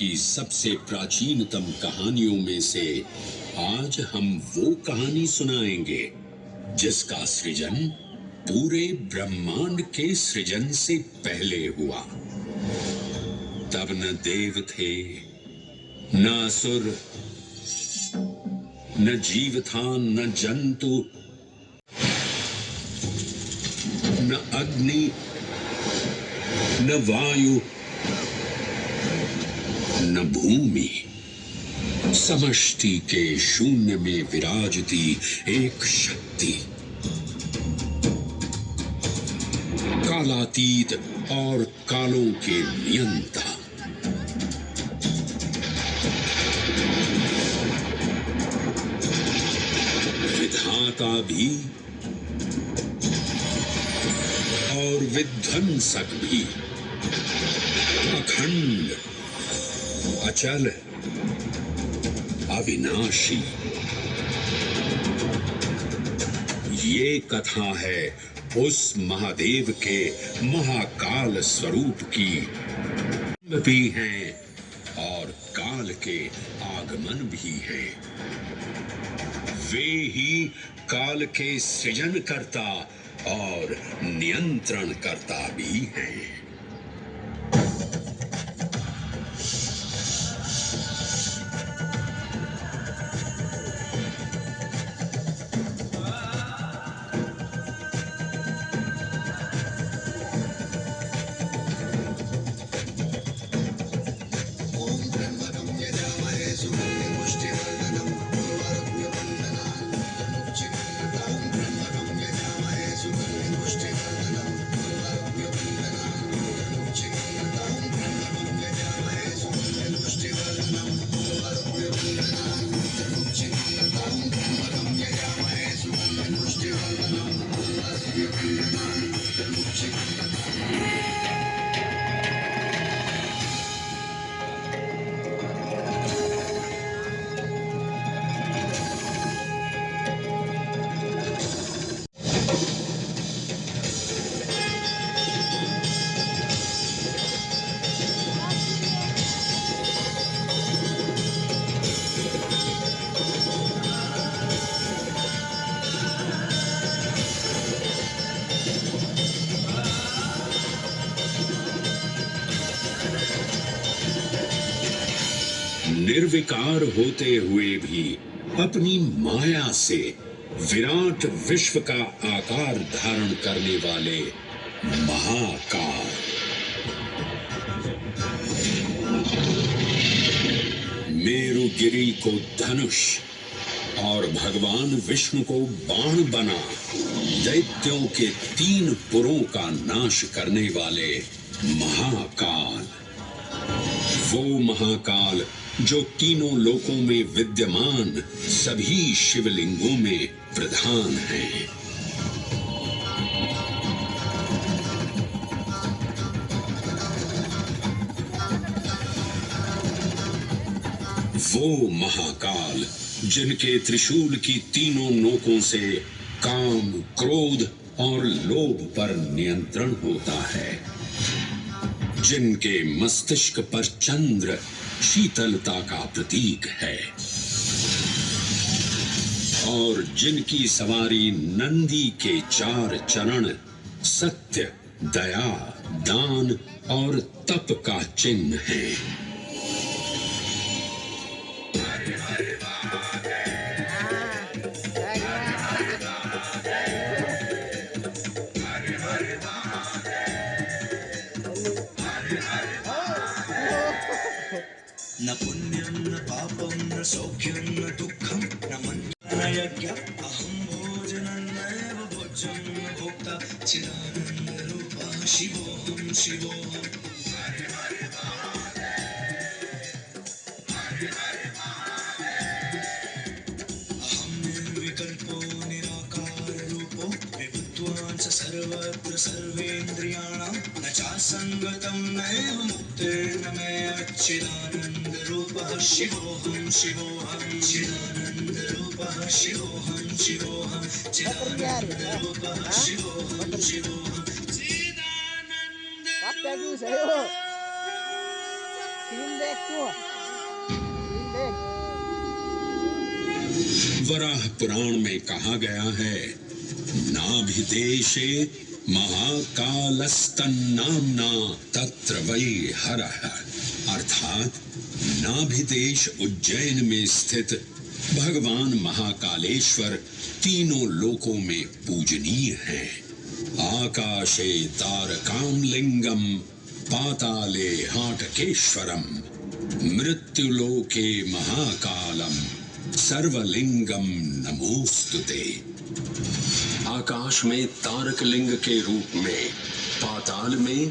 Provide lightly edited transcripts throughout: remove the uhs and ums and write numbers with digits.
की सबसे प्राचीनतम कहानियों में से आज हम वो कहानी सुनाएंगे जिसका सृजन पूरे ब्रह्मांड के सृजन से पहले हुआ। तब न देव थे, न असुर, न जीव था, न जंतु, न अग्नि, न वायु, न भूमि। समष्टि के शून्य में विराजती एक शक्ति, कालातीत और कालों के नियंता। विधाता भी और विध्वंसक भी, अखंड, अचल, अविनाशी। ये कथा है उस महादेव के महाकाल स्वरूप की भी है और काल के आगमन भी है। वे ही काल के सृजन करता और नियंत्रण करता भी हैं। निर्विकार होते हुए भी अपनी माया से विराट विश्व का आकार धारण करने वाले महाकाल। मेरुगिरी को धनुष और भगवान विष्णु को बाण बना दैत्यों के 3 पुरों का नाश करने वाले महाकाल। वो महाकाल जो तीनों लोकों में विद्यमान सभी शिवलिंगों में प्रधान हैं। वो महाकाल जिनके त्रिशूल की तीनों नोकों से काम, क्रोध और लोभ पर नियंत्रण होता है, जिनके मस्तिष्क पर चंद्र शीतलता का प्रतीक है और जिनकी सवारी नंदी के 4 चरण सत्य, दया, दान और तप का चिन्ह है। न पुण्यं न पापं न सौख्यं न दुःखं न मन्त्रं न यज्ञं अहं भोजनं भोज्यं न भोक्ता चिदानन्दरूपः शिवोऽहं शिवोऽहम्। अहं निर्विकल्पो निराकाररूपो विभुत्वान् च सर्वत्र सर्वेन्द्रियाणां न चासङ्गतं नैव मुक्तेर्न मे अच्छिदानन्दरूपः शिवोऽहं शिवोऽहं चिदानन्दरूपः शिवोऽहं शिवोऽहं चिदानन्दरूपः शिवोऽहं शिवोऽहं चिदानन्दरूपः। तीन देख तू, तीन देख। वराह पुराण में कहा गया है, नाभिदेशे महाकालस्तन्नाम्ना तत्र वै हरः, अर्थात नाभिदेश उज्जैन में स्थित भगवान महाकालेश्वर तीनों लोकों में पूजनीय हैं। आकाशे तारकाम लिंगम पाताले हाटकेश्वरम मृत्युलोके महाकालम सर्वलिंगम नमोस्तुते। आकाश में तारक लिंग के रूप में, पाताल में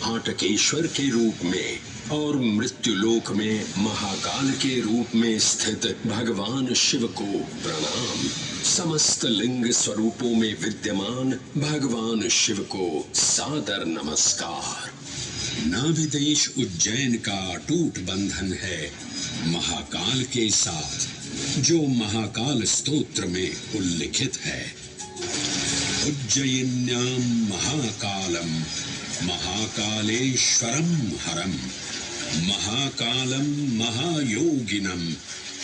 हाटकेश्वर के रूप में और मृत्युलोक में महाकाल के रूप में स्थित भगवान शिव को प्रणाम। समस्त लिंग स्वरूपों में विद्यमान भगवान शिव को सादर नमस्कार। नाभिदेश उज्जैन का अटूट बंधन है महाकाल के साथ, जो महाकाल स्तोत्र में उल्लिखित है। उज्जयिन्याम महाकालम महाकालेश्वरम हरम महाकालम महायोगिनम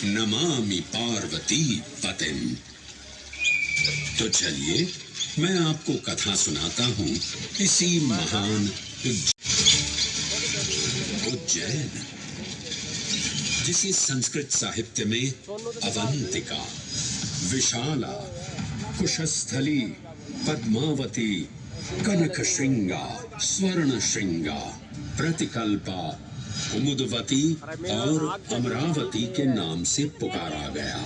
नमामि पार्वती पतिम। तो चलिए मैं आपको कथा सुनाता हूँ इसी महान उज्जैन, जिसे संस्कृत साहित्य में अवंतिका, विशाला, कुशस्थली, पद्मावती, कनक श्रृंगा, स्वर्ण श्रृंगा, प्रतिकल्पा, कुमुदवती और अमरावती के नाम से पुकारा गया।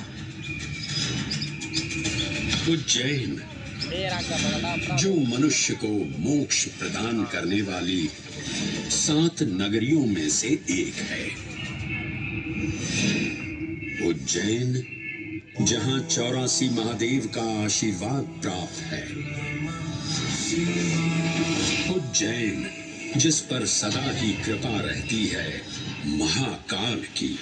उज्जैन जो मनुष्य को मोक्ष प्रदान करने वाली 7 नगरियों में से एक है। उज्जैन जहां 84 महादेव का आशीर्वाद प्राप्त है। उज्जैन जिस पर सदा ही कृपा रहती है महाकाल की।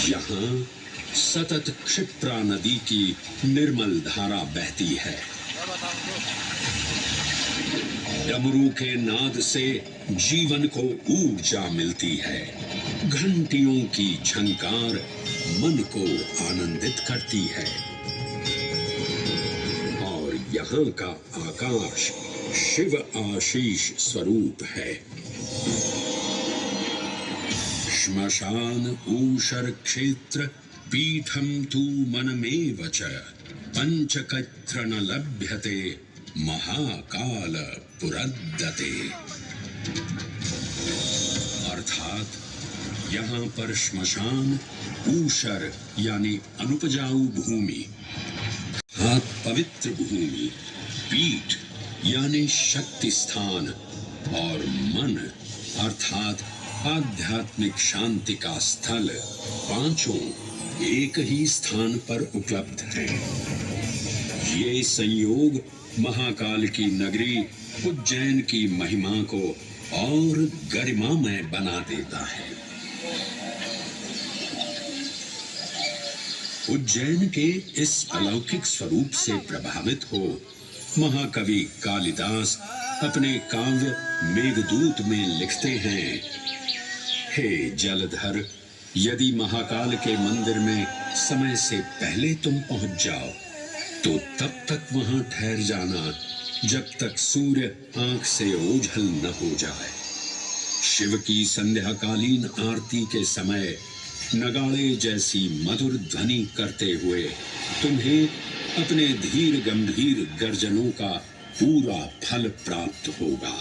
यहाँ सतत क्षिप्रा नदी की निर्मल धारा बहती है। डमरू के नाद से जीवन को ऊर्जा मिलती है। घंटियों की झंकार मन को आनंदित करती है। और यहाँ का आकाश शिव आशीष स्वरूप है। श्मशान ऊषर क्षेत्र पीठम तु मनमेव च पंचकत्र न लभ्यते महाकाल पुरद्दते। अर्थात यहाँ पर श्मशान, ऊषर यानी अनुपजाऊ भूमि, पवित्र भूमि, पीठ यानी शक्ति स्थान और मन अर्थात आध्यात्मिक शांति का स्थल, पांचों एक ही स्थान पर उपलब्ध हैं। ये संयोग महाकाल की नगरी उज्जैन की महिमा को और गरिमामय बना देता है। उज्जैन के इस अलौकिक स्वरूप से प्रभावित हो महाकवि कालिदास अपने काव्य मेघदूत में लिखते हैं, हे जलधर, यदि महाकाल के मंदिर में समय से पहले तुम पहुंच जाओ तो तब तक वहां ठहर जाना जब तक सूर्य आंख से ओझल न हो जाए। शिव की संध्याकालीन आरती के समय नगाड़े जैसी मधुर ध्वनि करते हुए तुम्हें अपने धीर गंभीर गर्जनों का पूरा फल प्राप्त होगा।